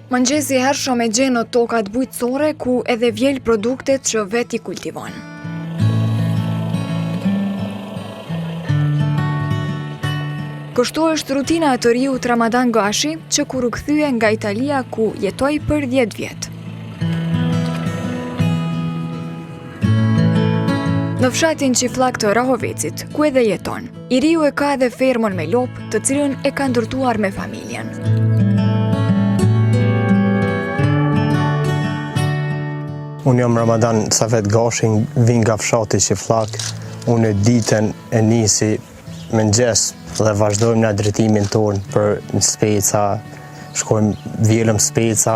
Mëngjesi i hershëm e gjen në tokat bujqësore ku edhe vjel produktet që vet i kultivon. Kështu është rutina e të riut Ramadan Gashi, që kur u kthye nga Italia ku jetoi për 10 vjet. Në fshatin Qifllak të Rahovecit, ku edhe jeton, i riu e ka edhe fermën me lop, të cilën e ka ndërtuar me familjen. Unë jam Ramadan Safet Gashi, vin nga fshati Qifllak. Unë ditën e nisi mëngjes dhe vazhdojmë në drejtimin tonë për në speca, shkojmë vjelëm speca,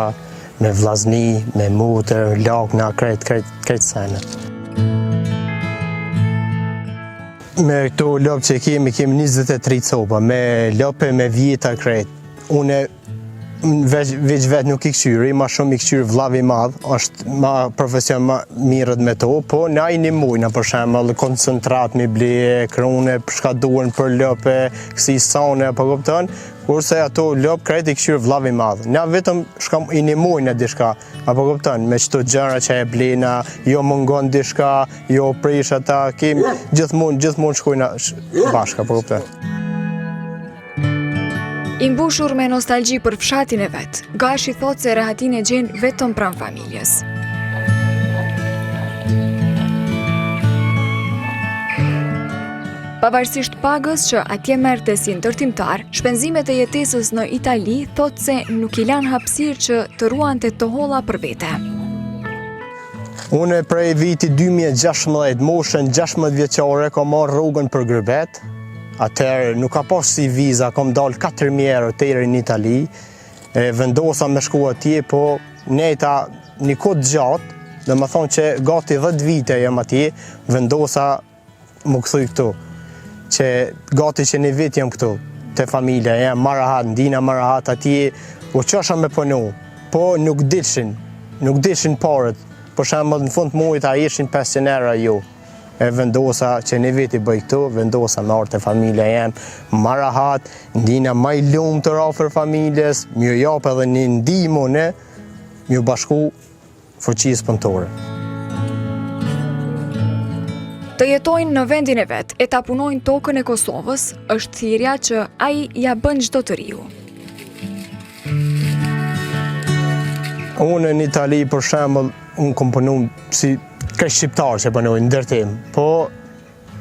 me vllazni, me mutër, lakna, krejt sene. Me këto lopë që kemi 23 copa, me lopë me vjeta krejt. Unë veç vetë nuk i këshyri, ma shumë i këshyri vllavi madh, është ma profesion ma mirët me to, po na i një mujna për shembull, koncentrat mi ble, krone, shka duhen për lopë, kësi sane, apo kupton, kurse ato lopë krejt i këshyri vllavi madh. Na vetëm shka i një mujna dishka, apo kupton, me qëto gjëra që e blena, jo mungon dishka, jo prish ata, kemi gjithmonë shkojna bashka, apo kupton. I mbushur me nostalgji për fshatin e vet, Gashi thot se rehatin e gjen vetëm pranë familjes. Pavarësisht pagës që atje merrte si ndërtimtar, shpenzimet e jetesës në Itali thot se nuk i lan hapësirë që të ruante të holla për vete. Unë prej viti 2016, moshën 16 vjeçare, kam marrë rrugën për Gërbet. Atëherë nuk ka pas si viza, kam dalë 4.000 euro të eri në Itali, vendosa me shku atje, po nejta një kohë gjatë, dhe më thonë që gati 10 vite jam atje, vendosa më këthuj këtu, që gati që një vit jam këtu, të familja, jam marahat, ndina marahat atje, u qasha me punu, po nuk dishin parët, për shembull në fund muajit a ishin 500 euro ju. E vendosa që një vit i bëj këtu, vendosa me orë të familja jem, marahat, ndina ma i lumë të rafër familjes, mjë japë edhe një ndihmë mjë bashku fuqisë punëtore. Të jetojnë në vendin e vet, e ta punojnë tokën e Kosovës, është thirrja që ai ja bën çdo të riu. Unë në Itali, për shembull, unë kom punu si ka shqiptarë që punojnë ndërtim, po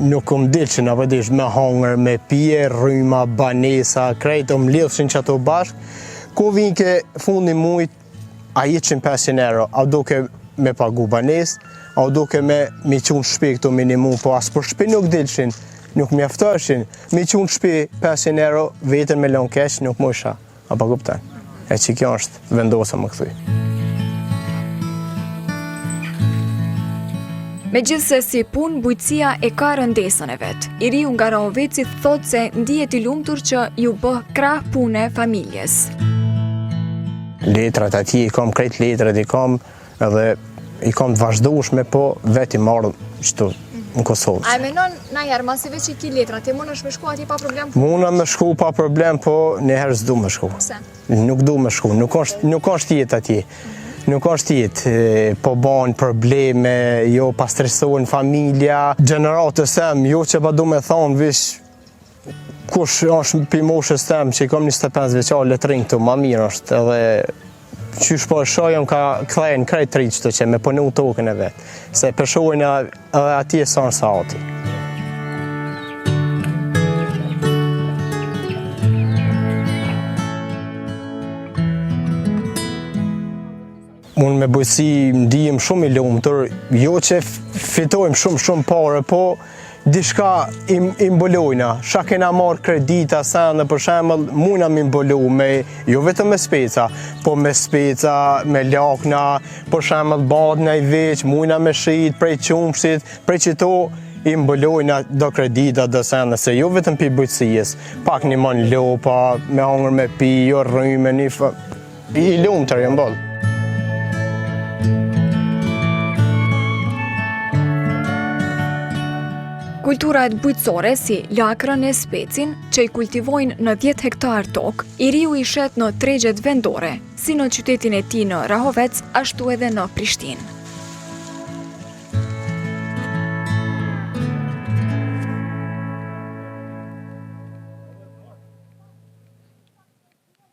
nuk kom dilshin apo dish me hangër, me pije, rryma, banesa, krejt lidhshin që ato bashk, ku vinë ke fundi muajit a 100-500 euro, a duke me pagu banes, a duke me qunë shpi këto minimum, po as për shpi nuk dilshin, nuk mjaftoheshin, me qunë shpi 500 euro, vetën me lon keq nuk më isha, apo kuptan. E që kjo është vendosa më këthuj. Megjithse si punë, bujqësia e ka rëndesën e vet. I riu nga Rahovecit thot se ndihet i lumtur që ju bë krah pune familjes. Letrat atje, i kam krejt letrat, i kam edhe i kam të vazhdueshme, po vetë i marrë qëtu në Kosovë. A e menon na herë, masi veç i ki letrat, ti mundesh me shku atje pa problem? Muna me shku pa problem, po njëherë s'du me shku. Pse? Nuk du me shku, nuk është jetë atje. Nuk është jetë, po banë probleme, jo pa stresohen familja, gjeneratës tem, jo që pa du me thonë, vish, kush është për moshës tem, që i kom 25 vjeqar, letrin këtu, ma mirë është, edhe qysh po shojëm ka kthejnë krejt rritë qëto që me punu tokën e vetë, se përshojnë edhe atje sanë sa ati. Unë me bujqësi ndihem shumë i lumtur, jo që fitojmë shumë pare, po dishka imbolojna, sha kena marrë kredita, sene, për shembull, mujna me imbolu, jo vetëm me speca, po me speca, me lakna, për shembull, badna i veç, mujna me shit, prej qumshit, prej qëto imbolojna do kredita, do sene, se jo vetëm pi bujqësijës, pak një mon lopa, me hangër me pi, jo rryme, i lumtur jam boll. Kulturat bujqësore si lakrën e specin, që i kultivojnë në 10 hektar tokë, Iriu i shet në tregjet vendore, si në qytetin e tij në Rahovec, ashtu edhe në Prishtinë.